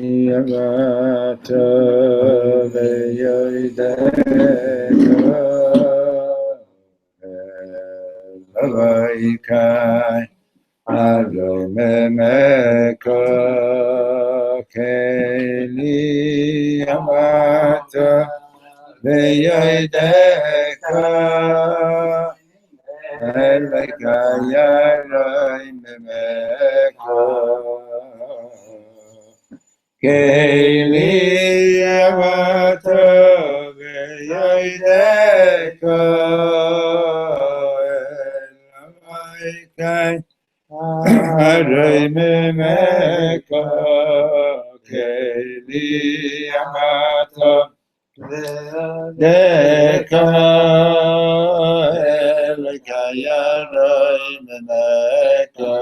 Yamata Veyoideka Lavaikai Adomemeka Keli Yamata Veyoideka Elekaya Memeka Keli Yamata Veyoideka Elaikai Aray Memeka Keli Yamata Veyoideka Elekaya Memeka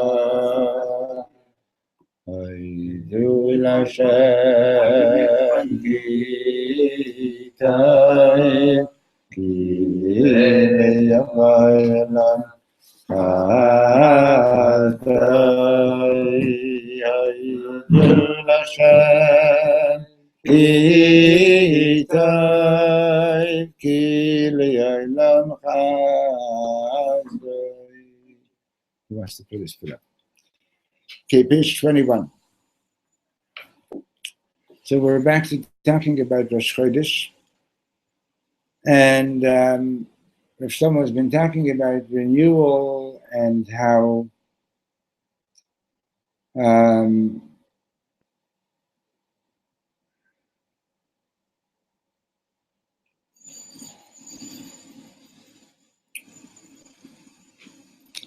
Aidul Hashem Gitai Kili Yavaylam Adai Aidul Hashem Gitai Kili Yavaylam Adai. Who wants to put his foot up? Okay, page 21. So we're back to talking about Rosh Chodesh. And Shlomo has been talking about renewal and how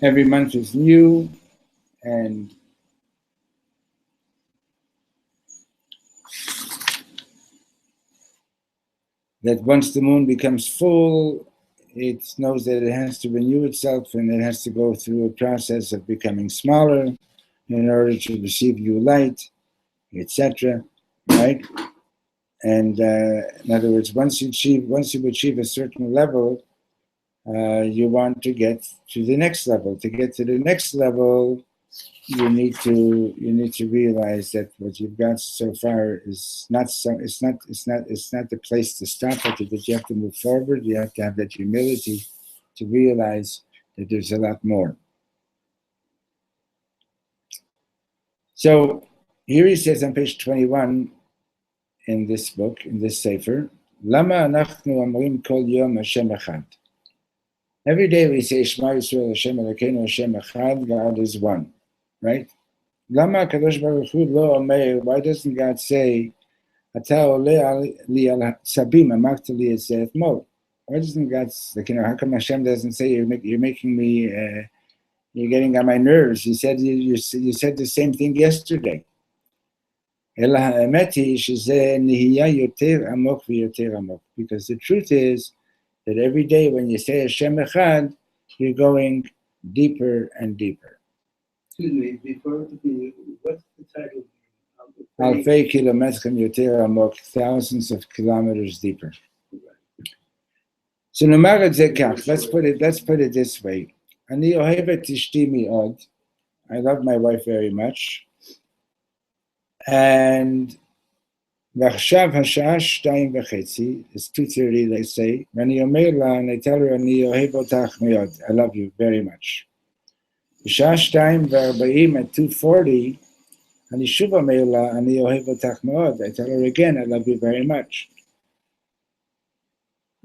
every month is new, and that once the moon becomes full, it knows that it has to renew itself and it has to go through a process of becoming smaller in order to receive new light, etc. Right? And in other words, once you achieve a certain level, you want to get to the next level. To get to the next level, you need to realize that what you've got so far is not the place to stop at, that you have to move forward. You have to have that humility to realize that there's a lot more. So here he says on page 21 in this book, in this sefer, Lama anachnu amrim kol yom Hashem echad. Every day we say Shema Yisrael Hashem Elokeinu Hashem echad, God is one, right? Lama Kadosh Baruch Hu lo omer, why doesn't God say Ata oleh li al sabim amarta li et ze etmol? Why doesn't God, how come Hashem doesn't say you're making me, you're getting on my nerves? You said you said the same thing yesterday. Ela ha'emet hi shezeh nihiya yoter amok v'yoter amok. Because the truth is that every day when you say Hashem Echad, you're going deeper and deeper. Excuse me, before what's the title? Alfei kilometrim yoter amok, thousands of kilometers deeper. So nomar et ze kach, let's put it this way. Ani ohevet ishti mi'od. I love my wife very much. And ועכשיו השעה 2:30, it's 2:30, they say, ואני אומר לה, אני tell her, אני אוהב אותך מאוד, I love you very much. בשעה 2:40 at 2:40, אני שוב אומר לה, אני אוהב אותך מאוד, I tell her again, I love you very much.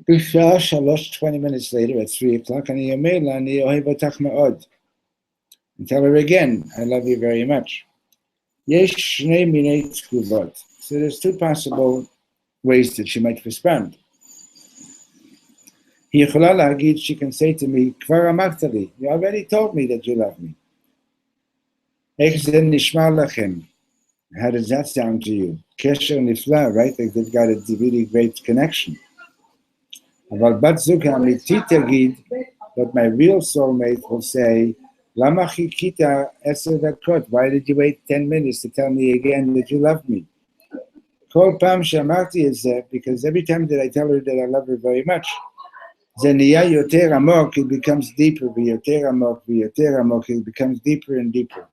בשעה 3:20 minutes later, at 3 o'clock, אני אומר לה, אני אוהב אותך מאוד. I tell her again, I love you very much. יש שני מיני תגובות. So there's two possible ways that she might respond. היא יכולה להגיד, she can say to me, כבר אמרת לי, you already told me that you love me. איך זה נשמע לכם? How does that sound to you? קשר נפלא, right? Like they've got a really great connection. אבל בת זוג האמיתית תגיד, but my real soulmate will say, למה חיכית 10 דקות? Why did you wait 10 minutes to tell me again that you love me? כל פעם שאמרתי את זה, because every time that I tell her that I love her very much, זה נהיה יותר עמוק, it becomes deeper, ויותר עמוק, ויותר עמוק, it becomes deeper and deeper.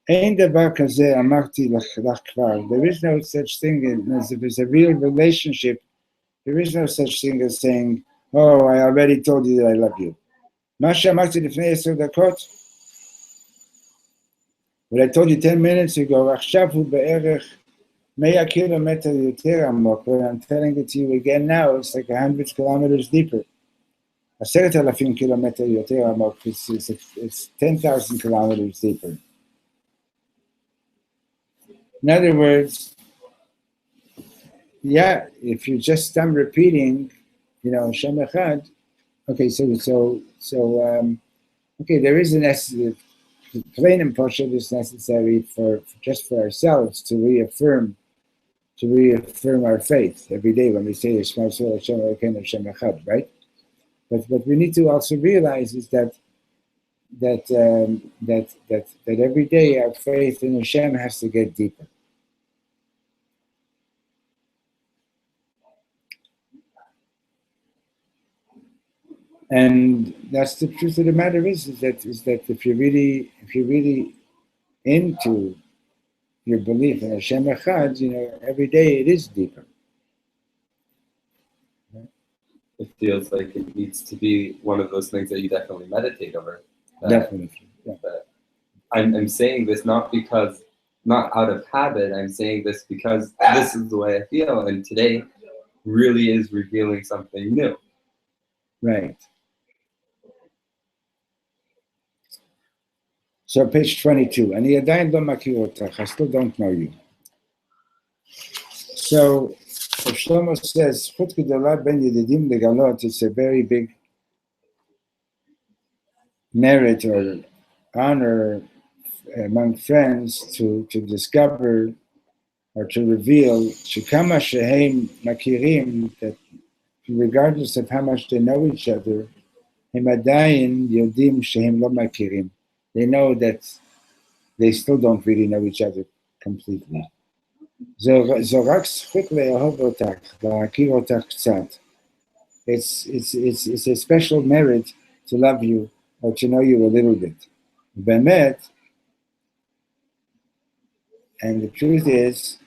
Ein davar kazeh amarti lach kvar. There is no such thing as if it's a real relationship. There is no such thing as saying, "Oh, I already told you that I love you." מה שאמרתי לפני 10 דקות, what I told you 10 minutes ago, עכשיו הוא בערך 100 קילומטר יותר עמוק, and I'm telling it to you again now, it's like 100 kilometers deeper. 10,000 קילומטר יותר עמוק, it's 10,000 kilometers deeper. In other words, yeah, if you just start repeating, Shem Echad, okay, okay, there is an essence. Plain and Poshet is necessary for just for ourselves to reaffirm our faith every day when we say Yishma Yisrael Hashem Elokeinu Hashem Echad, right? But what we need to also realize is that every day our faith in Hashem has to get deeper. And that's the truth of the matter is that if you're really into your belief in Hashem Echad, every day it is deeper. It feels like it needs to be one of those things that you definitely meditate over. Definitely. Yeah. I'm saying this not out of habit. I'm saying this because this is the way I feel, and today really is revealing something new. Right. So page 22. אני עדיין לא מכיר אותך, I still don't know you. So if Shlomo says, זכות גדולה בין ידידים לגלות, it's a very big merit or honor among friends to discover or to reveal שכמה שהם מכירים, that regardless of how much they know each other, הם עדיין יודעים שהם לא מכירים. They know that they still don't really know each other completely. זו רק זכות לאהוב אותך, להכיר אותך קצת. It's a special merit to love you or to know you a little bit. באמת, and the truth is,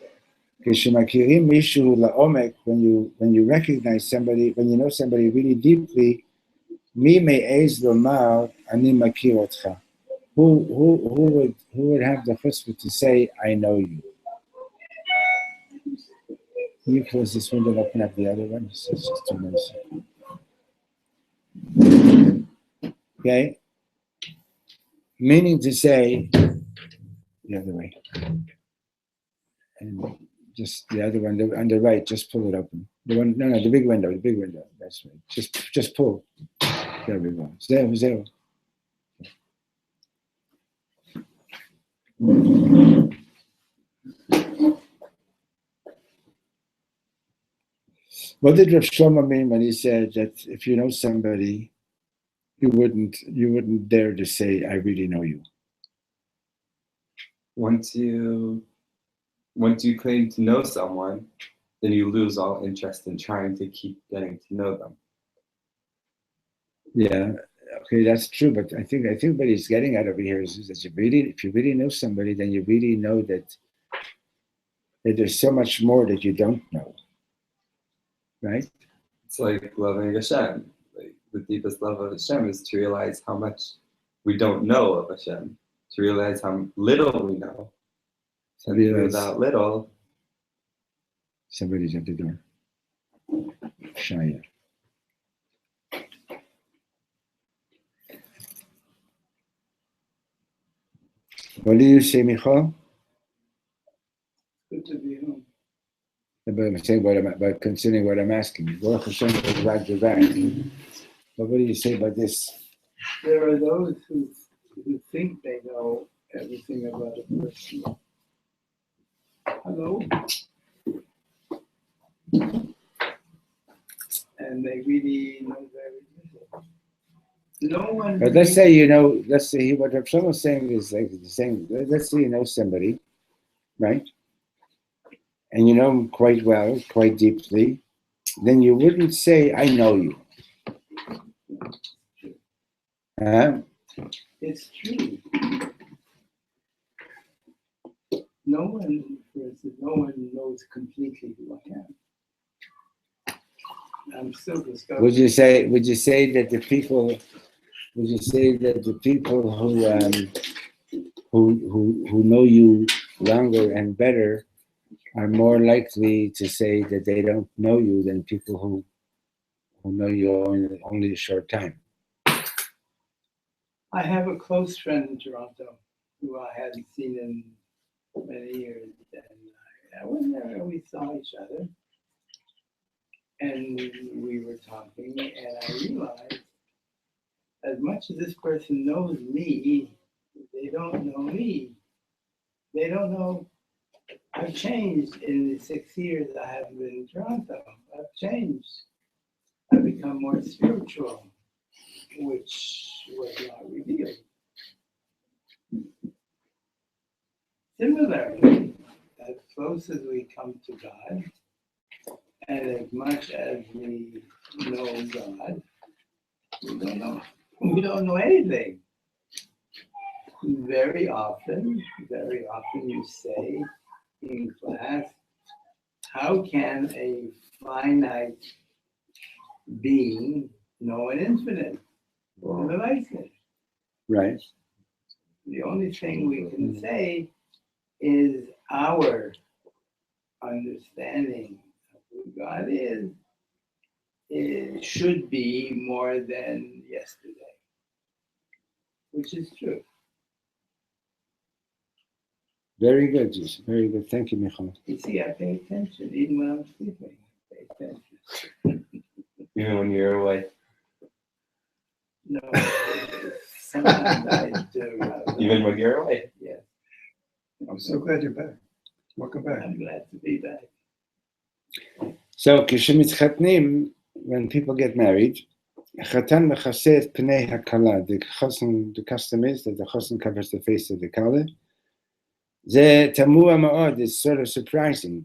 כשמכירים מישהו לעומק, when you recognize somebody, when you know somebody really deeply, מי מעז לומר, אני מכיר אותך? Who would have the chutzpah to say, I know you? Can you close this window and open up the other one? It's just too noisy. Okay? Meaning to say, the other way. And just the other one, on the right, just pull it open. The one, no, the big window, That's right. Just pull. There we go. Zero. What did Rav Shlomo mean when he said that if you know somebody, you wouldn't dare to say, I really know you? Once you claim to know someone, then you lose all interest in trying to keep getting to know them. Yeah, okay, that's true. But I think what he's getting at over here is that if you really know somebody, then you really know that there's so much more that you don't know. Right? It's like loving Hashem. Like the deepest love of Hashem is to realize how much we don't know of Hashem, to realize how little we know. And through that little. Somebody's at the door. Shaya. What do you say, Michal? Good to be home. I'm saying about considering what I'm asking. Baruch Hashem, glad you're back. But what do you say about this? There are those who think they know everything about a person. Hello? And they really know very little. No one. But let's say what Rav Shlomo is saying is like saying, let's say you know somebody, right? And you know him quite well, quite deeply, then you wouldn't say, I know you. It's true. no one, for instance, no one knows completely who I am. I'm still discovering. Would you say that the people who know you longer and better are more likely to say that they don't know you than people who know you only a short time? I have a close friend in Toronto who I hadn't seen in many years, and I went there and we saw each other, and we were talking, and I realized as much as this person knows me, they don't know me. They don't know I've changed in the 6 years I have been in Toronto. I've changed. I've become more spiritual, which was not revealed. Similarly, as close as we come to God, and as much as we know God, we don't know anything. Very often you say in class, how can a finite being know an infinite? Right. The only thing we can say is our understanding of who God is, it should be more than yesterday, which is true. Very good, Jesus. Very good. Thank you, Michal. You see, I pay attention even when I'm sleeping. I pay attention. Even when you're away. No, sometimes I do. Even when you're away. Yes. I'm so glad you're back. Welcome back. I'm glad to be back. So, כשמתחתנים, when people get married, החתן מכסה את פני הכלה. The custom is that the chassan covers the face of the kala. זה תמוה מאוד, it's sort of surprising.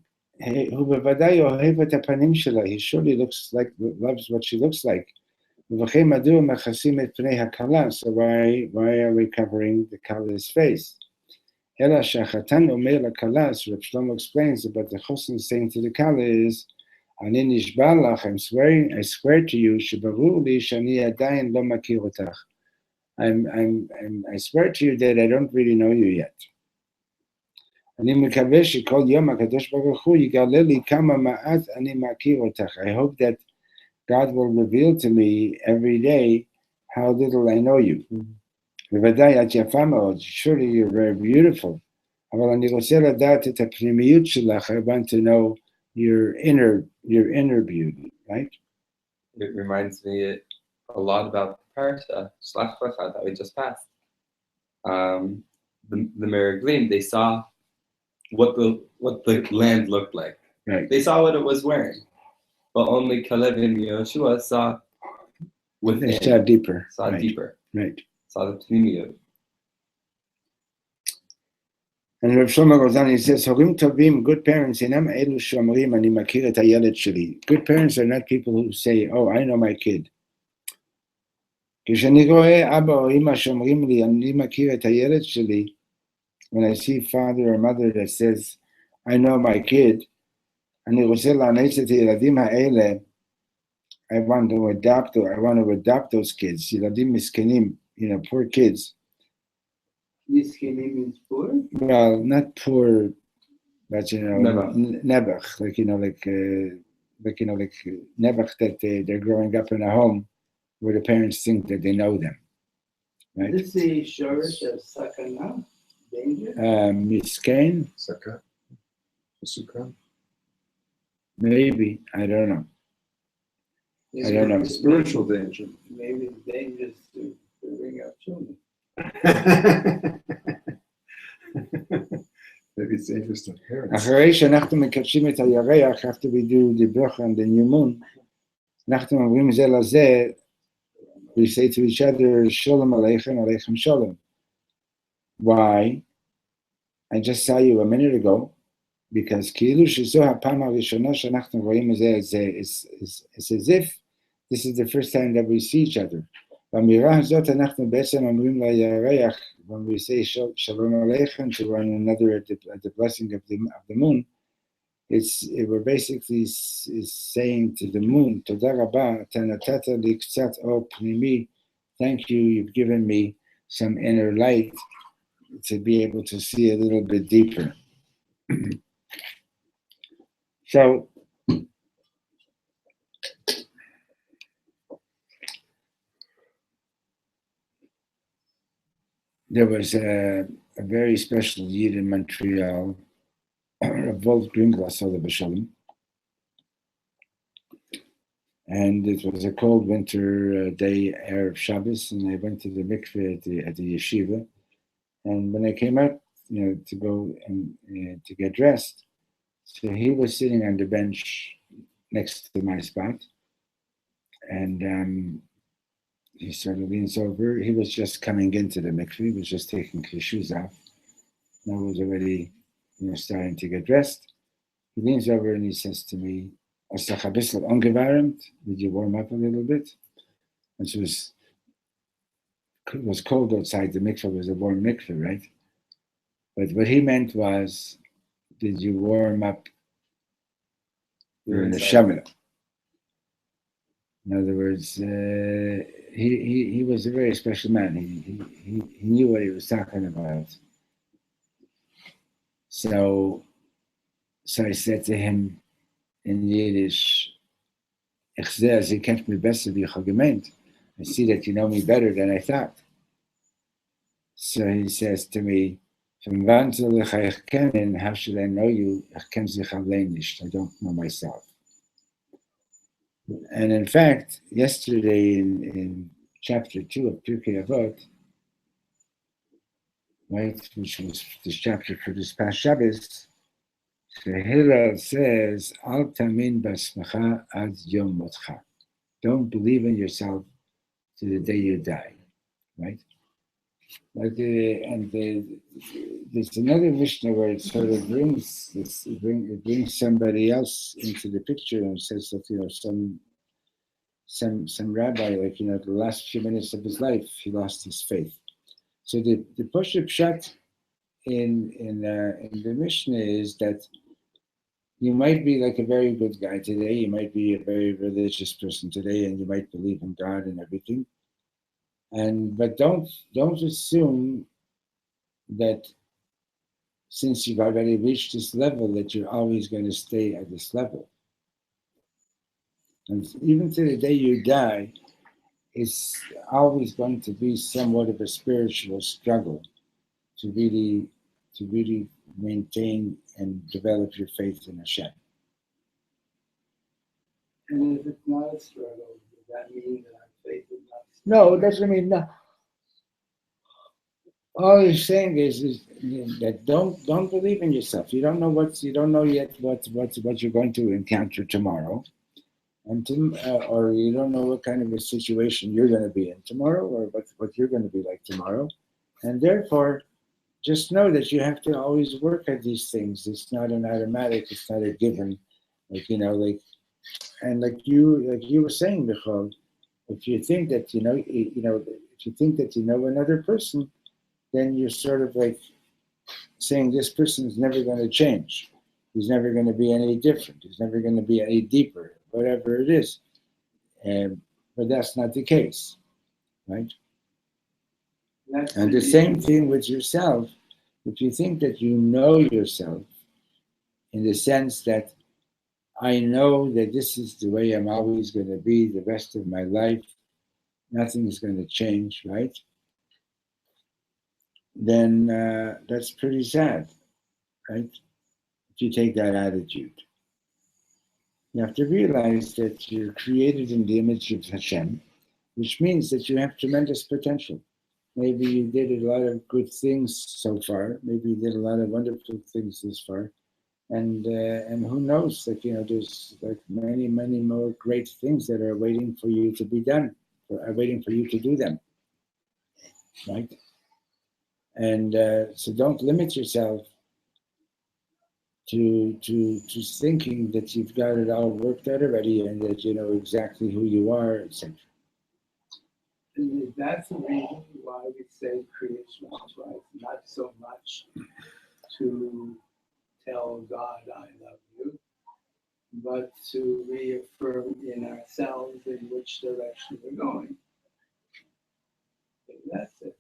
הוא בוודאי אוהב את הפנים שלה. He surely loves what she looks like. ובכן מדוע מכסים את פני הכלה? So why are we covering the kala's face? אלא שהחתן אומר לכלה, so Reb Shlomo explains about the chassan saying to the kala is, אני נשבע לך, I swear to you, שברור לי שאני עדיין לא מכיר אותך. I swear to you that I don't really know you yet. אני מקווה שכל יום הקדוש ברוך הוא יגלה לי כמה מעט אני מכיר אותך. I hope that God will reveal to me every day how little I know you. בוודאי את יפה מאוד, surely you're very beautiful. אבל אני רוצה לדעת את הפנימיות שלך, I want to know your inner beauty, right? It reminds me a lot about the parasha, Shlach Lecha, that we just passed. The Meraglim, they saw what the land looked like. Right. They saw what it was wearing. But only Caleb and Yoshua saw within. They saw deeper. Saw deeper. Right. Saw the pnimiyut. And Reb Shlomo goes on, he says, הורים טובים, good parents, אינם אלו שאומרים, אני מכיר את הילד שלי. Good parents are not people who say, oh, I know my kid. כשאני רואה אבא או אמא שאומרים לי, אני מכיר את הילד שלי, when I see father or mother that says, I know my kid, אני רוצה לאנץ את הילדים האלה, I want to adopt those kids, ילדים מסכנים, poor kids. Miskenim means poor? Well, not poor, but nebach, like nebach that they're growing up in a home where the parents think that they know them. Right? Is this the shorish of sakana, danger? Miskein? Saka. Sukkah. Maybe, I don't know. I don't know. Spiritual danger. Maybe it's dangerous to bring up children. Maybe it's dangerous to parents. אחרי שאנחנו מקדשים את הירח, after we do the bracha and the new moon, אנחנו אומרים זה לזה, we say to each other, Shalom Aleichem, Aleichem Shalom. Why? I just saw you a minute ago, because כאילו שזו הפעם הראשונה שאנחנו רואים את זה, it's as if this is the first time that we see each other. באמירה הזאת אנחנו בעצם אומרים לירח, when we say Shalom Aleichem to one another at the blessing of the moon, we're basically is saying to the moon, Toda Rabba, Tanatata li ktsat or pnimi. Thank you, you've given me some inner light to be able to see a little bit deeper. So, there was a very special Yid in Montreal, Wolf Gringlas, and it was a cold winter day, Erev Shabbos, and I went to the mikveh at the yeshiva. And when I came out, to go and to get dressed, so he was sitting on the bench next to my spot, and he sort of leans over. He was just coming into the mikveh. He was just taking his shoes off. And I was already, starting to get dressed. He leans over and he says to me, did you warm up a little bit? And it was cold outside. The mikveh was a warm mikveh, right? But what he meant was, did you warm up your neshama? In other words, he was a very special man. He knew what he was talking about. So I said to him in Yiddish, I see that you know me better than I thought. So he says to me, how should I know you? I don't know myself. And in fact, yesterday in chapter 2 of Pirkei Avot, right, which was this chapter for this past Shabbos, the Hillel says, Al tamin basmacha ad yom motcha. Don't believe in yourself to the day you die, right? There's another Mishnah where it sort of brings this, it brings somebody else into the picture and says that some rabbi, like the last few minutes of his life, he lost his faith. So the Pashup Pshat in the Mishnah is that you might be like a very good guy today, you might be a very religious person today, and you might believe in God and everything. But don't assume that since you've already reached this level that you're always going to stay at this level. And even to the day you die, it's always going to be somewhat of a spiritual struggle to really maintain and develop your faith in Hashem. And if it's not a struggle, does that mean that our faith is not? No, it doesn't mean no. All he's saying is that don't believe in yourself. You don't know yet what you're going to encounter tomorrow, or you don't know what kind of a situation you're going to be in tomorrow, or what you're going to be like tomorrow, and therefore, just know that you have to always work at these things. It's not an automatic. It's not a given. Like you were saying, Michal, if you think that if you think that you know another person, then you're sort of like saying this person is never going to change. He's never going to be any different. He's never going to be any deeper, whatever it is. But that's not the case, right? And the same thing with yourself. If you think that you know yourself in the sense that I know that this is the way I'm always going to be the rest of my life, nothing is going to change, right? Then that's pretty sad, right? If you take that attitude. You have to realize that you're created in the image of Hashem, which means that you have tremendous potential. Maybe you did a lot of good things so far. Maybe you did a lot of wonderful things this far. And who knows, there's like many, many more great things that are waiting for you to be done, are waiting for you to do them, right? And so don't limit yourself to thinking that you've got it all worked out already and that you know exactly who you are, etc. And that's the reason why we say creation twice, not so much to tell God I love you, but to reaffirm in ourselves in which direction we're going. And that's it.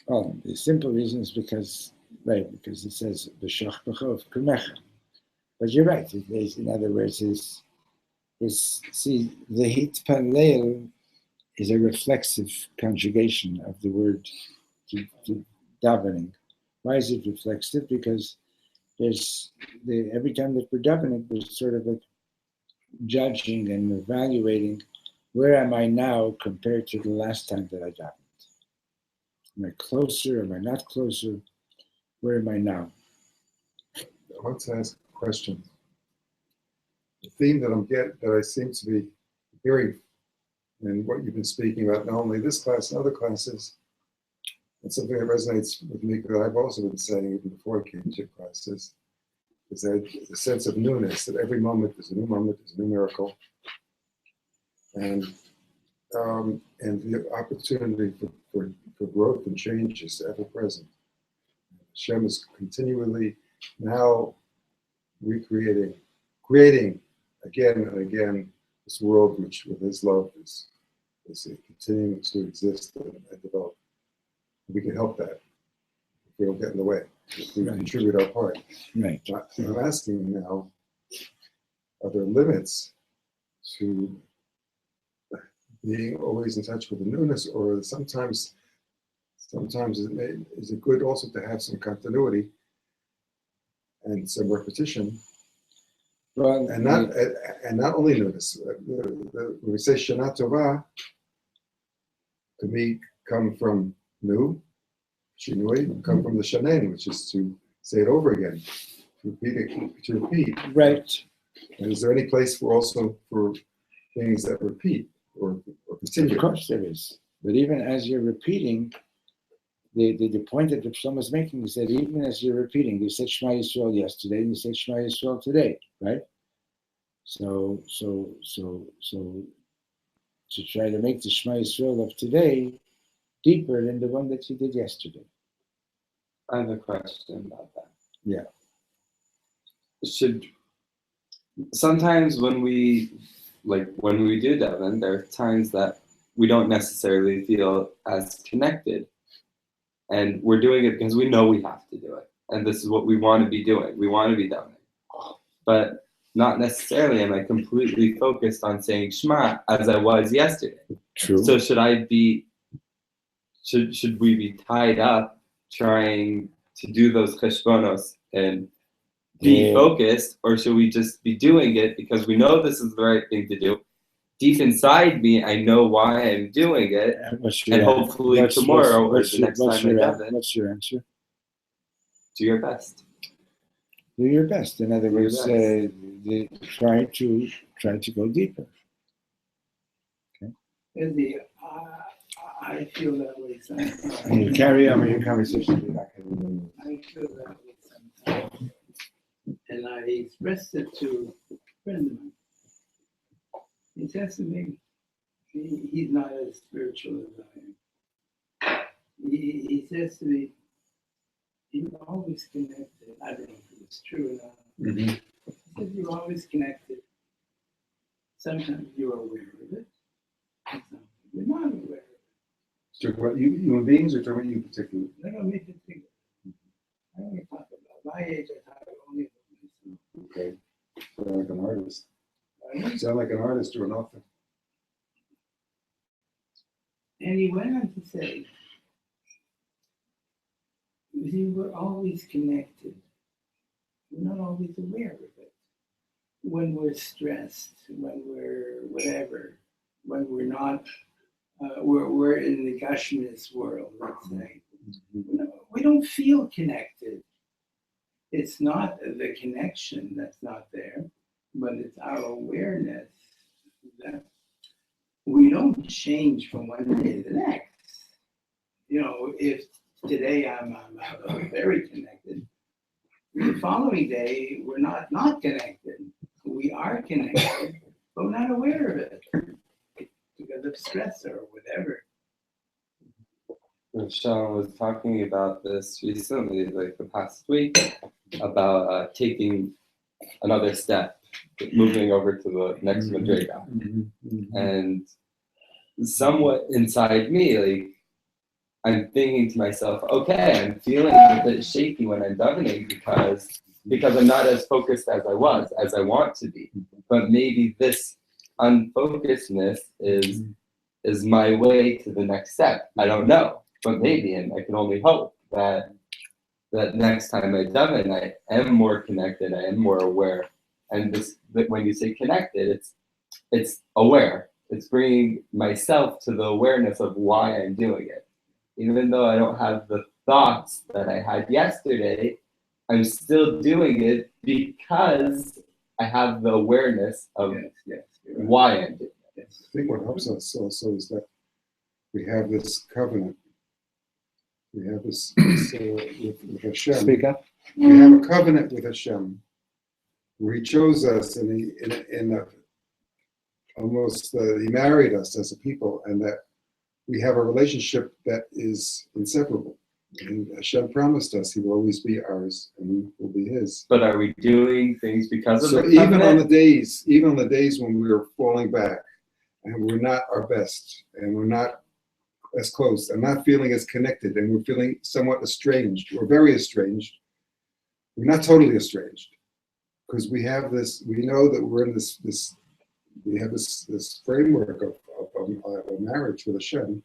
Well, the simple reason is because it says B'shach b'chov kumecha. But you're right. In other words, see, the hitpalel is a reflexive conjugation of the word to davening. Why is it reflexive? Because every time that we're davening, there's sort of a judging and evaluating, where am I now compared to the last time that I davened? Am I closer? Am I not closer? Where am I now? I want to ask a question. The theme that I seem to be hearing in what you've been speaking about, not only this class and other classes, and something that resonates with me that I've also been saying even before I came to your classes, is that the sense of newness, that every moment is a new moment, is a new miracle, and the opportunity for growth and change is ever present. Hashem is continually now creating again and again this world which with his love is continuing to exist and develop. We can help that if we don't get in the way, if we contribute our part. Right. I'm asking now, are there limits to being always in touch with the newness, or sometimes is it good also to have some continuity and some repetition, and not only newness. When we say Shana Tova, to me, come from new, Shinui, come from the Shanen, which is to say it over again, to repeat. Right. And is there any place for things that repeat or continue? Of course there is. But even as you're repeating, the point that the Shlomo is making is that even as you're repeating, you said Shema Yisrael yesterday, and you said Shema Yisrael today, right? So to try to make the Shema Yisrael of today deeper than the one that you did yesterday. I have a question about that. Yeah. Sometimes when we do daven, there are times that we don't necessarily feel as connected, and we're doing it because we know we have to do it, and this is what we want to be doing. We want to be davening, but not necessarily am I completely focused on saying Shema as I was yesterday. True. So should we be tied up trying to do those cheshbonos and be focused, or should we just be doing it because we know this is the right thing to do? Deep inside me, I know why I'm doing it, and hopefully tomorrow or the next time I daven. What's your answer? Do your best. Do your best. In other words, try to go deeper. Okay. I feel that way sometimes. You carry on with your conversation. I feel that way sometimes. And I expressed it to a friend of mine. He says to me, he's not as spiritual as I am. He says to me, you're always connected. I don't know if it's true or not. Mm-hmm. He says you're always connected. Sometimes you're aware of it. Sometimes you're not aware of it. Talking about human beings, or talking about you particularly? Let me make it think. I only talk about my age. I talk only about myself. Okay. Sound like an artist. Right? Sound like an artist or an author. And he went on to say, we were always connected. We're not always aware of it. When we're stressed, when we're whatever, when we're not, we're in the Gashmias world, let's say. We don't feel connected. It's not the connection that's not there, but it's our awareness that we don't change from one day to the next. You know, if today I'm very connected, the following day we're not connected. We are connected, but we're not aware of it because of stress or whatever. Sean was talking about this recently, like the past week, about taking another step, moving over to the next madriga. And somewhat inside me, like, I'm thinking to myself, okay, I'm feeling a bit shaky when I'm davening because I'm not as focused as I was, as I want to be. But maybe this unfocusedness is my way to the next step. I don't know, but maybe, and I can only hope that next time I daven, I am more connected, I am more aware. And this, when you say connected, it's aware. It's bringing myself to the awareness of why I'm doing it. Even though I don't have the thoughts that I had yesterday, I'm still doing it because I have the awareness of why I'm doing it. I think what helps us also is that we have this covenant. We have this with Hashem. Speak up. We have a covenant with Hashem, where He chose us and He married us as a people, and that we have a relationship that is inseparable. And Hashem promised us He will always be ours, and we will be His. But are we doing things because of So the even covenant? on the days when we're falling back, and we're not our best, and we're not as close, and not feeling as connected, and we're feeling somewhat estranged, or very estranged. We're not totally estranged, because we have this. We know that we're in this. We have this framework of a marriage with Hashem,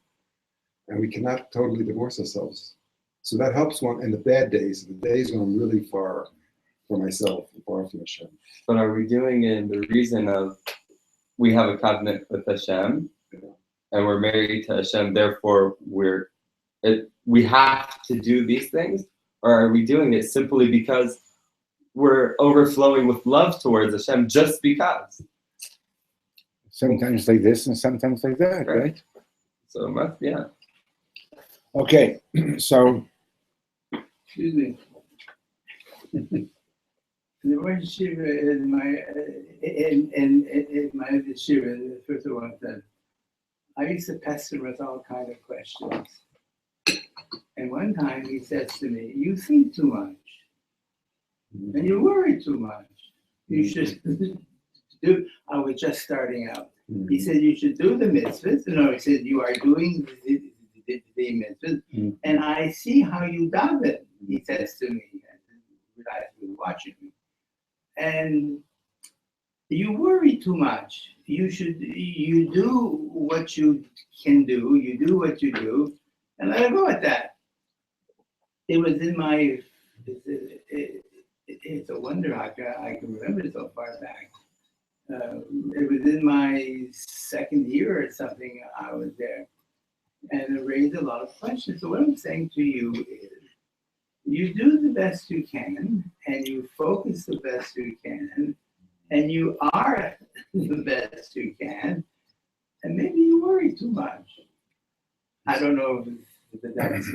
and we cannot totally divorce ourselves. So that helps one in the bad days, the days when I'm really far from myself, far from Hashem. But are we doing it in the reason of we have a covenant with Hashem, and we're married to Hashem, therefore we have to do these things? Or are we doing it simply because we're overflowing with love towards Hashem just because? Sometimes like this and sometimes like that, right? So yeah. Okay, so Excuse me. The word Shiva is in my Shiva, the first one said, I used to pester with all kind of questions. And one time he says to me, you think too much. And you worry too much. You should do, I was just starting out. He said, you should do the mitzvahs. No, he said, you are doing the mitzvahs. And I see how you daven, he says to me. I realized he was watching me. And you worry too much. You do what you can do. You do what you do. And let it go at that. It was in my, it's a wonder I can remember so far back. It was in my second year or something I was there. And it raised a lot of questions. So what I'm saying to you is, you do the best you can, and you focus the best you can, and you are the best you can, and maybe you worry too much. I don't know if that's...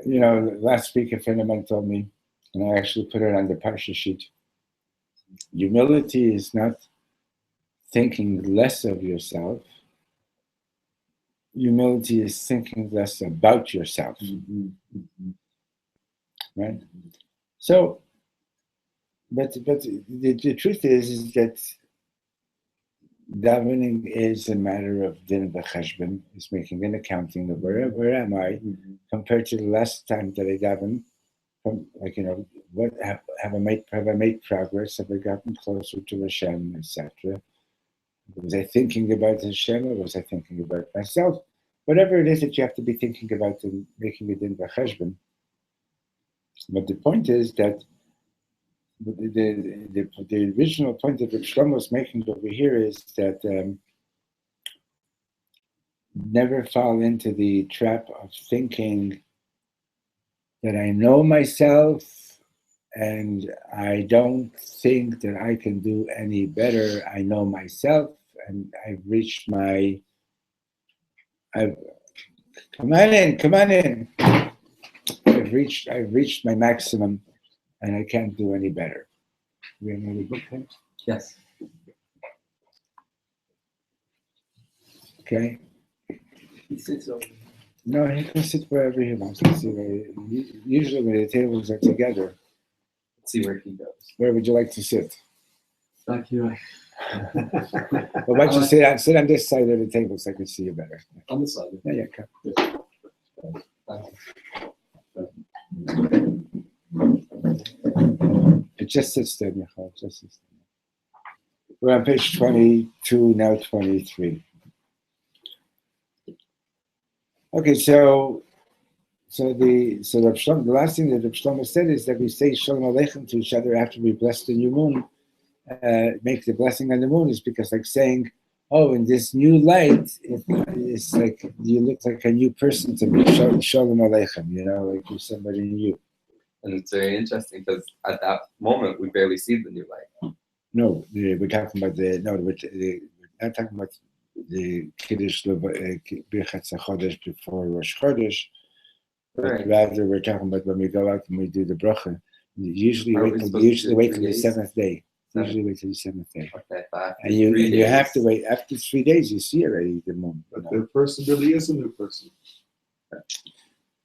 you know, last week a friend of mine told me, and I actually put it on the parsha sheet, humility is not thinking less of yourself. Humility is thinking less about yourself. Right? So, but the truth is that davening is a matter of din v'cheshbon, is making an accounting of where am I compared to the last time that I davened. From, like, you know, what have I made progress? Have I gotten closer to Hashem, etc.? Was I thinking about Hashem, or was I thinking about myself? Whatever it is that you have to be thinking about and making it in v'cheshbon. But the point is that the original point that Shlomo was making over here is that never fall into the trap of thinking that I know myself and I don't think that I can do any better. I know myself and I've reached my... Come on in. I've reached my maximum and I can't do any better. We have another book there? Yes. Okay. He sits over. No, he can sit wherever he wants to sit. Usually when the tables are together, Let's see where he goes. where would you like to sit? Back here. Well, why don't you sit on this side of the table so I can see you better? On this side. Yeah, come. It just sits there, Michal. It just sits there. We're on page 22, now 23. Okay, so the last thing that Reb Shlomo said is that we say Shalom Aleichem to each other after we bless the new moon. Make the blessing on the moon is because like saying, oh, in this new light, it's like you look like a new person to me. Shalom Aleichem, like you're somebody new. And it's very interesting because at that moment we barely see the new light. No, we're talking about we're not talking about the Kiddush Birchatz Chodesh before Rosh Chodesh, but rather we're talking about when we go out and we do the bracha. Usually wait till the seventh day. Usually wait till the seventh day. Okay, and you have to wait after 3 days. You see already the moon. But the person really is a new person.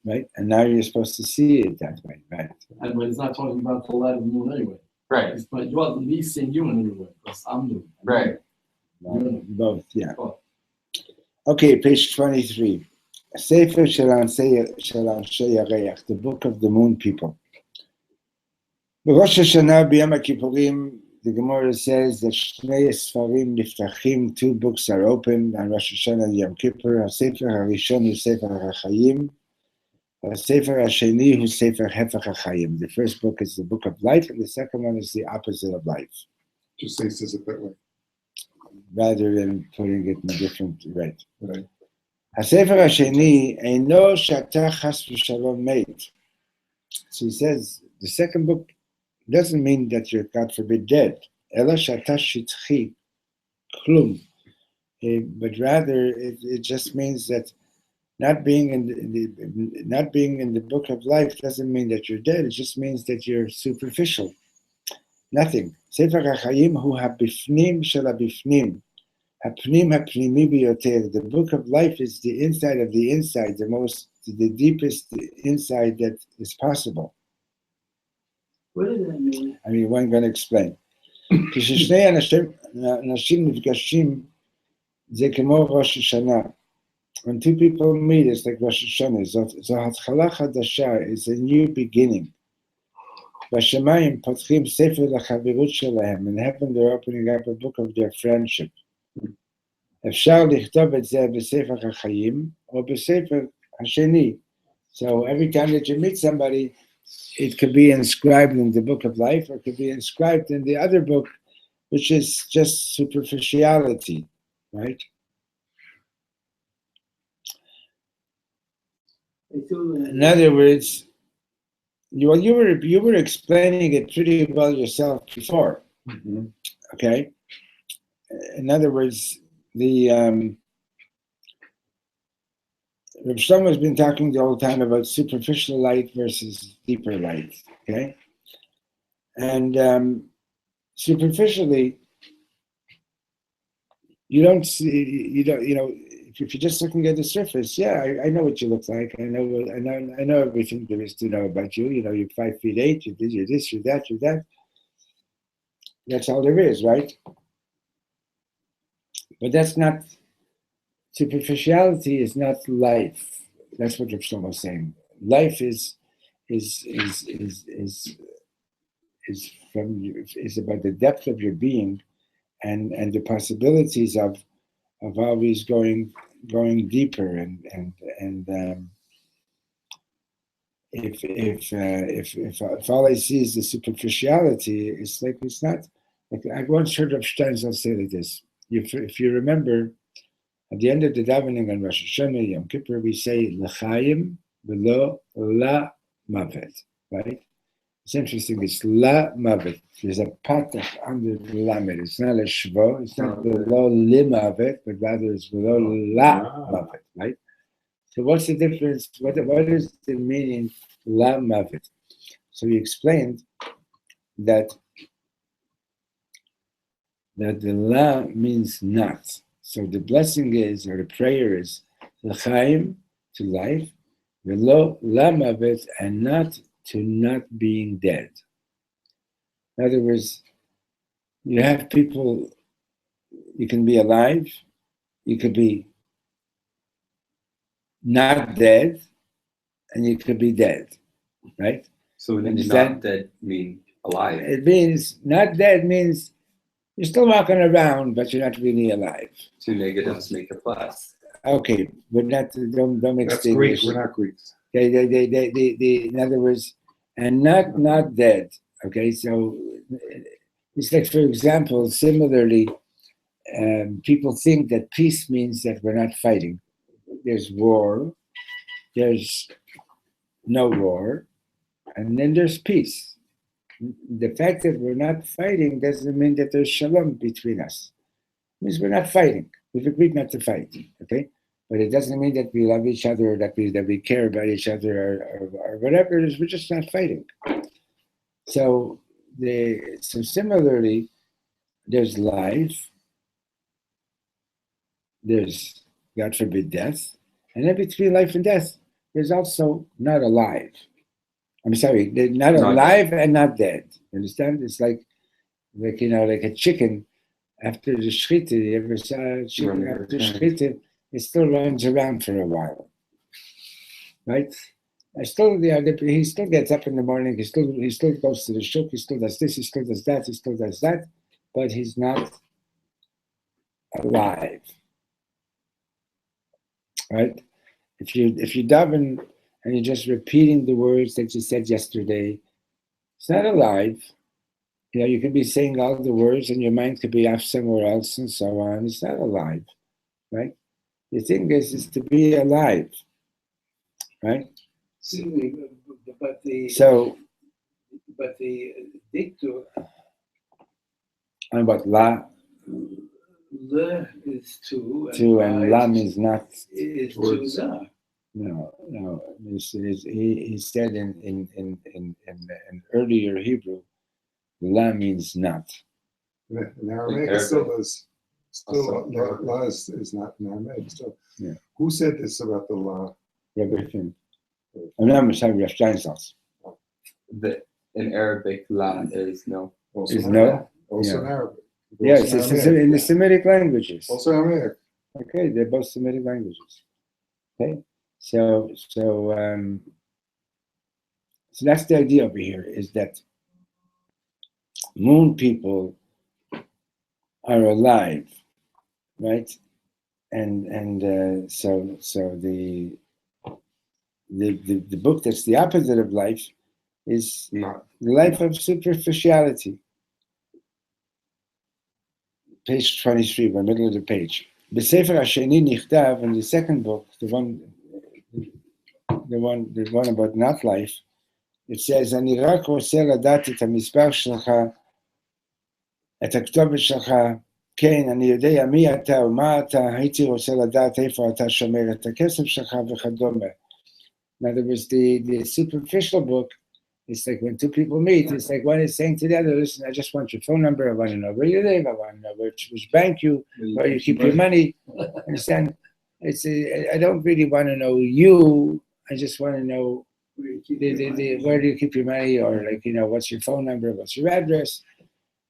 Right, and now you're supposed to see it that way, right? And when it's not talking about the light of the moon anyway. Right. But you are me seeing you in anyway, because I'm new. Right. Both, yeah. Okay, page 23. Sefer Shel Ansei Yareach, the book of the moon people. Rosh Hashanah b'Yom Kippurim, the Gemara says that Shnei Sfarim Niftachim, 2 books are opened on Rosh Hashanah and Yom Kippur. Sefer HaRishon is Sefer HaChaim. Sefer HaSheni is Sefer Hefech HaChaim. The first book is the book of life, and the second one is the opposite of life. Just says it that way. Rather than putting it in a different right. HaSefer HaSheni Eino Shata Chas V'Shalom Meit. So he says the second book doesn't mean that you're, God forbid, dead. Ela Shata Shitchi Klum. But rather it just means that not being in the book of life doesn't mean that you're dead. It just means that you're superficial. Nothing. Sefer HaChaim hu ha'bifnim shel ha'bifnim. Ha'pnim ha'pnimi biyoter. The book of life is the inside of the inside, the deepest inside that is possible. What does that mean? I mean, one going to explain. כששני אנשים נפגשים זה כמו ראש השנה. When 2 people meet, it's like Rosh Hashanah. זו התחלה חדשה, it's a new beginning. בשמיים פותחים ספר לחברות שלהם. In heaven they're opening up a book of their friendship. אפשר לכתוב את זה בספר החיים או בספר השני. So every time that you meet somebody, it could be inscribed in the book of life or it could be inscribed in the other book, which is just superficiality, right? In other words, you were explaining it pretty well yourself before. Okay. In other words, the Reb Shlomo has been talking the whole time about superficial light versus deeper light. Okay, and superficially, you don't see, if you're just looking at the surface, yeah, I know what you look like. I know everything there is to know about you. You're 5'8", you're this, you're that. That's all there is, right? But that's not, superficiality is not life. That's what Reb Shlomo was saying. Life is about the depth of your being and the possibilities of always going deeper and if all I see is the superficiality, it's not like I once heard of Steinzel say like this. If you remember, at the end of the davening on Rosh Hashanah, Yom Kippur, we say L'chaim v'lo la mavet, right? It's interesting. It's la mavet. There's a patach under the lamed. It's not a shvo. It's not v'lo li mavet, but rather it's v'lo la mavet, right? So what's the difference? What is the meaning la mavet? So he explained that the la means not. So the blessing is, or the prayer is, l'chaim, to life, v'lo lamavet, and not to not being dead. In other words, you have people, you can be alive, you could be not dead, and you could be dead, right? So when Understand? not dead mean alive? It means not dead means you're still walking around, but you're not really alive. Two negatives make a plus. Okay, but not don't mix That's the Greek. English. We're not Greeks. They, in other words, and not dead. Okay, so it's like, for example, similarly, people think that peace means that we're not fighting. There's war, there's no war, and then there's peace. The fact that we're not fighting doesn't mean that there's shalom between us. It means we're not fighting. We've agreed not to fight. Okay, but it doesn't mean that we love each other, or that we care about each other, or whatever it is. We're just not fighting. So similarly, there's life, there's, God forbid, death, and in between life and death, there's also not alive. I'm sorry, they're not alive and not dead. You understand? It's like like a chicken after the shchita. You ever saw a chicken after shchita? It still runs around for a while, right? He still gets up in the morning. He still goes to the shuk. He still does this. He still does that. He still does that, but he's not alive, right? If you daven and you're just repeating the words that you said yesterday, it's not alive. You can be saying all the words and your mind could be off somewhere else and so on. It's not alive, right? The thing is to be alive, right? But the dictum And what la le is two and lam is not. Is to the. No. He said in earlier Hebrew, la means not. In Aramaic, it still does. Still, la is not in Aramaic. Still. Yeah. Who said this about the law? Rabbi Finn. I'm sorry, Rav Steinsaltz. In Arabic, la is no. Also Is in no? Arabic. Also in Arabic. Yes, it's in the Semitic languages. Also Aramaic. Okay, they're both Semitic languages. Okay, so that's the idea over here, is that moon people are alive, right? And so the book that's the opposite of life is Not. the life of superficiality. Page 23, the middle of the page. B'Sefer Hasheni Nichtav, in the second book, the one about not life, it says, אני רק רוצה לדעת את המספר שלך, את הכתובת שלך, כן, אני יודע מי אתה ומה אתה, הייתי רוצה לדעת איפה אתה שומר את הכסף שלך וכדומה. In other words, the superficial book, it's like when two people meet, it's like one is saying to the other, listen, I just want your phone number, I want to know where you live, I want to know which bank where you keep your money. Understand? I don't really want to know you, I just want to know where do you keep your money, or like, what's your phone number, what's your address.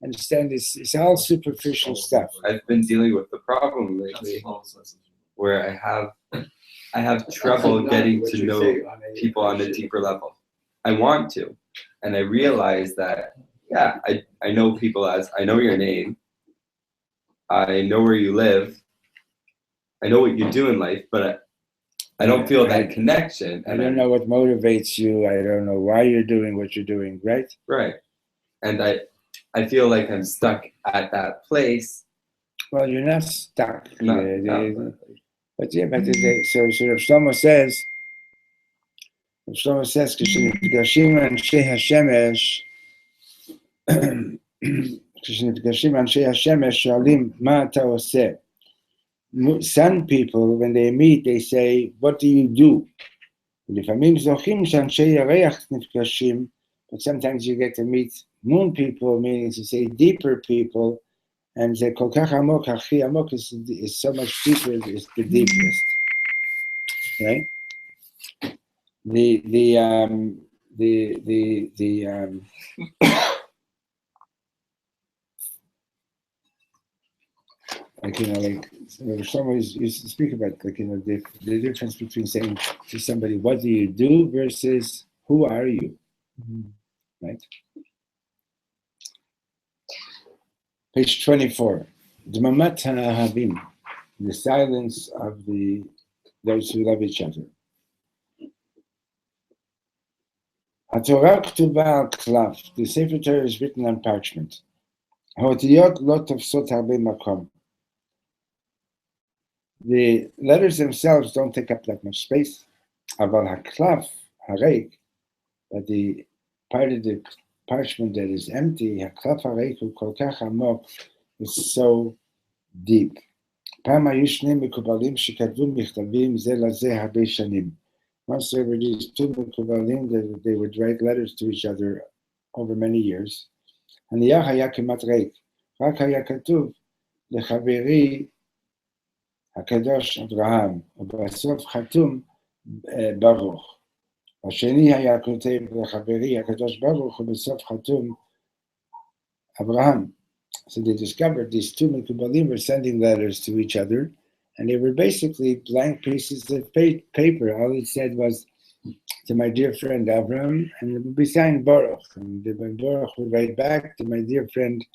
Understand? It's all superficial stuff. I've been dealing with the problem lately where I have trouble getting to know people on a deeper level. I want to, and I realize that, yeah, I know people as, I know your name, I know where you live, I know what you do in life, but I don't feel that connection. I don't know what motivates you. I don't know why you're doing what you're doing, right? Right. And I feel like I'm stuck at that place. Well, you're not stuck. No. But so Rav Shlomo says, כשנפגשים אנשי השמש, שואלים, מה אתה עושה? Sun people, when they meet, they say, what do you do? לפעמים זוכים שאנשי ירח נפגשים, but sometimes you get to meet moon people, meaning to say deeper people, and זה כל כך עמוק, הכי עמוק is so much deeper, is the deepest. Right? like Shlomo used to speak about, like, the difference between saying to somebody, "What do you do?" versus "Who are you?" Right? Page 24. Dmamat ha'ahavim, the silence of those who love each other. HaTorah k'tuba al klaf. The Sefer Torah is written on parchment. Ha'otiyot lo tofsot harbe makom. The letters themselves don't take up that much space. Aval ha'klaf hareik, but the part of the parchment that is empty, ha'klaf hareik hu kol kach amok, is so deep. פעם היו שני מקובלים שכתבו מכתבים זה לזה הרבה שנים. Once there were these two מקובלים that they would write letters to each other over many years. הנייר היה כמעט ריק, רק היה כתוב לחברי הקדוש אברהם, ובסוף חתום ברוך. השני היה כותב לחברי הקדוש ברוך, ובסוף חתום אברהם. So they discovered these two Mekubalim were sending letters to each other, and they were basically blank pieces of paper. All it said was, "To my dear friend Avram," and it would be signed Baruch. And Baruch would write back to my dear friend,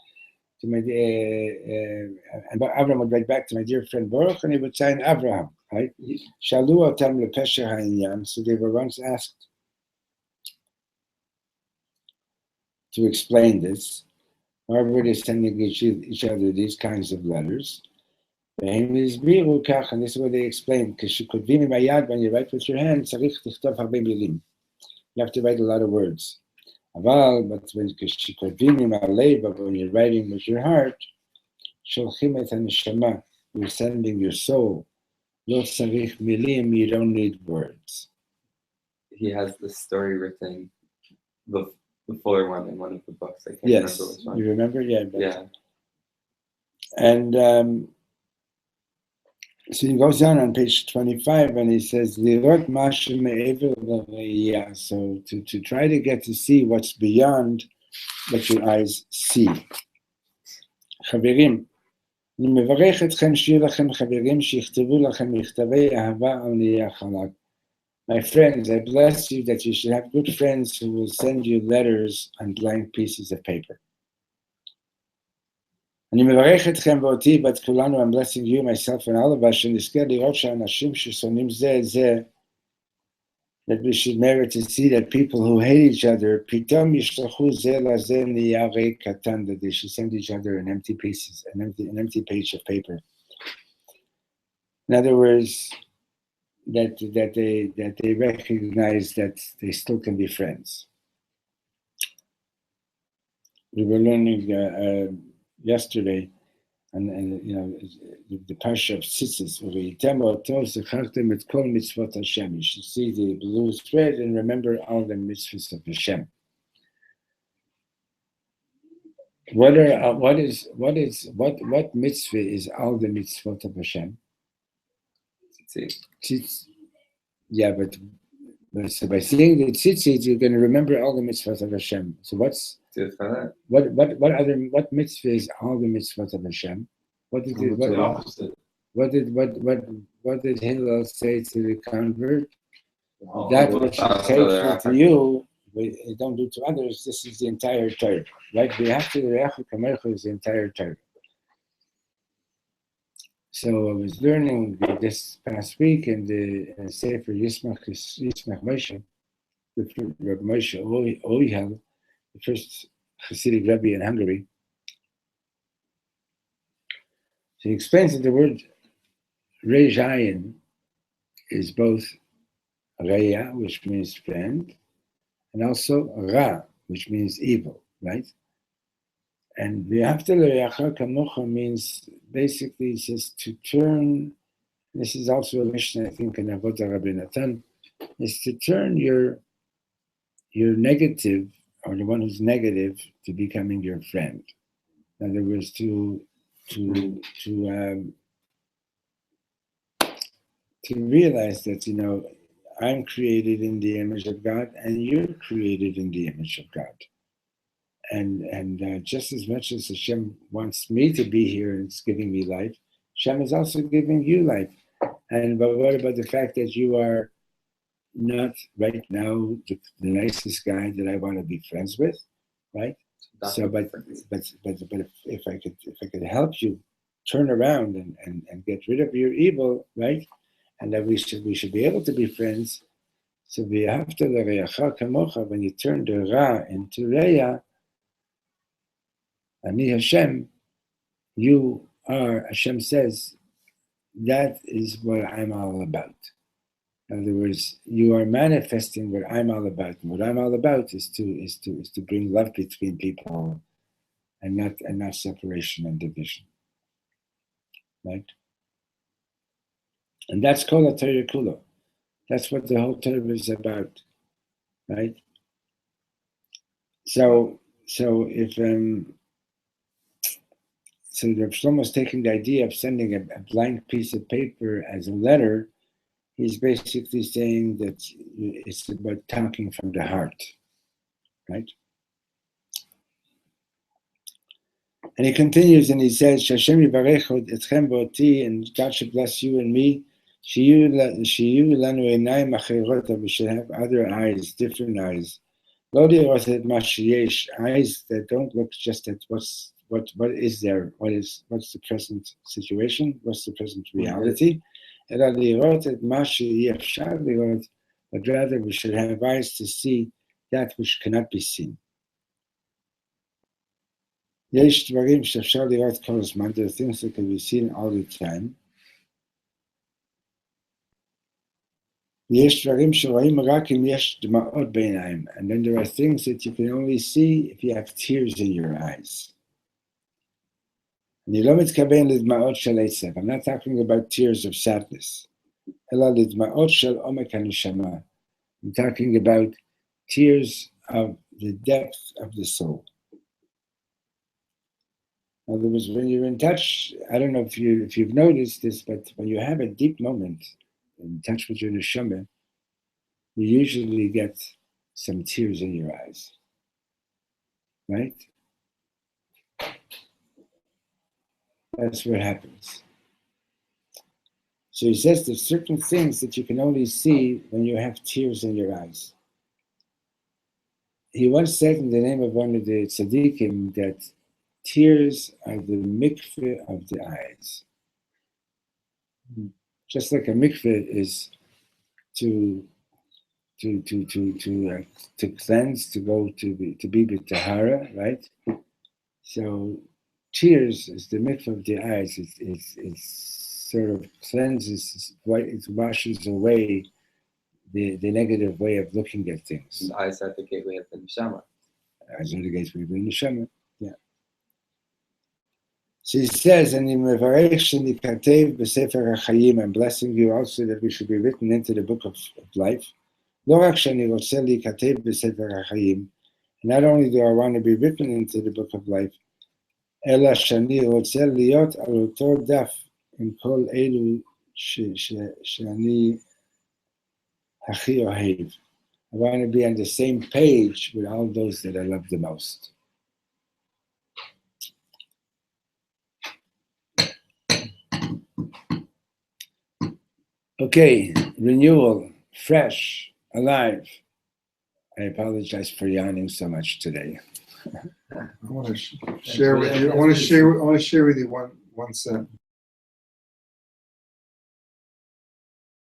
and Avram would write back to my dear friend Baruch, and he would sign Avraham. Right? Shalu otam lepesher ha'inyan. So they were once asked to explain this. Why were they sending each other these kinds of letters? And this is what they explained. When you write with your hand, you have to write a lot of words. But when you're writing with your heart, you're sending your soul. You don't need words. He has this story written, the fuller one in one of the books. I can't remember which one. You remember? Yeah. Yeah. And so he goes on page 25 and he says, so to try to get to see what's beyond what your eyes see. חברים, אני מברך אתכם שיהיו לכם חברים שיכתבו לכם מכתבי אהבה על נייר חלק. My friends, I bless you that you should have good friends who will send you letters on blank pieces of paper. אני מברך אתכם ואותי ואת כולנו, I'm blessing you, myself and all of us, שנזכה לראות שאנשים ששונאים זה את זה, that we should merit to see that people who hate each other, פתאום ישלחו זה לזה נייר ריק קטן, that they should send each other an empty pieces, an empty page of paper. In other words, that they recognize that they still can be friends. We were learning yesterday, and the parsha of Tzitzis, you should see the blue thread and remember all the mitzvahs of Hashem. What mitzvah is all the mitzvot of Hashem? Tzitz. Yeah, but so by seeing the tzitzit, you're going to remember all the mitzvot of Hashem. So what mitzvah is all the mitzvot of Hashem? What did Hillel say to the convert? That which is hateful to you, we don't do to others. This is the entire Torah, right? We have to reachu kamecha is the entire Torah. So I was learning this past week in the Sefer Yismach Moshe, Rabbi Moshe Oyhel, the first Hasidic Rebbe in Hungary. So he explains that the word Rejayin is both Reya, which means friend, and also Ra, which means evil, right? And V'ahavta l'reacha kamocha means basically just to turn. This is also a mission, I think, in Avodah Rabbi Natan, is to turn your negative, or the one who's negative, to becoming your friend. In other words, to realize that I'm created in the image of God, and you're created in the image of God. And just as much as Hashem wants me to be here and it's giving me life, Hashem is also giving you life. But what about the fact that you are not right now the nicest guy that I want to be friends with, right? So, but if I could help you turn around and get rid of your evil, right? And that we should be able to be friends. So when you turn the Ra into Reya, Ani Hashem, you are, Hashem says, that is what I'm all about. In other words, you are manifesting what I'm all about. And what I'm all about is to bring love between people and not separation and division. Right? And that's called a Torah Kula. That's what the whole Torah is about. Right? So if so Rav Shlomo is taking the idea of sending a blank piece of paper as a letter. He's basically saying that it's about talking from the heart, right? And he continues and he says, Hashem yivarech etchem v'oti, and God should bless you and me. Shiyu lanu einayim acherot, we should have other eyes, different eyes. Lo lirot et ma sheyesh, eyes that don't look just at what is there, what's the present situation, what's the present reality. Ela lirot et ma sheyesh lirot, but rather we should have eyes to see that which cannot be seen. Yesh dvarim she'efshar lirot kol hazman, there are things that can be seen all the time. Yesh dvarim she'roim rak im yesh dma'ot beinayim, and then there are things that you can only see if you have tears in your eyes. I'm not talking about tears of sadness. I'm talking about tears of the depth of the soul. In other words, when you're in touch, I don't know if you've noticed this, but when you have a deep moment in touch with your neshama, you usually get some tears in your eyes, right? That's what happens. So he says there's certain things that you can only see when you have tears in your eyes. He once said in the name of one of the tzaddikim that tears are the mikveh of the eyes. Just like a mikveh is to cleanse, to go to be with tahara, right? So tears is the mikveh of the eyes. It's sort of cleanses, it washes away the negative way of looking at things. The eyes are the gateway of the neshama. Eyes are the gateway of the neshama. Yeah. So he says, and I'm blessing you also that we should be written into the book of life. Not only do I want to be written into the book of life, I want to be on the same page with all those that I love the most. Okay, renewal, fresh, alive. I apologize for yawning so much today. I want to share with you. I want to share with you one sentence.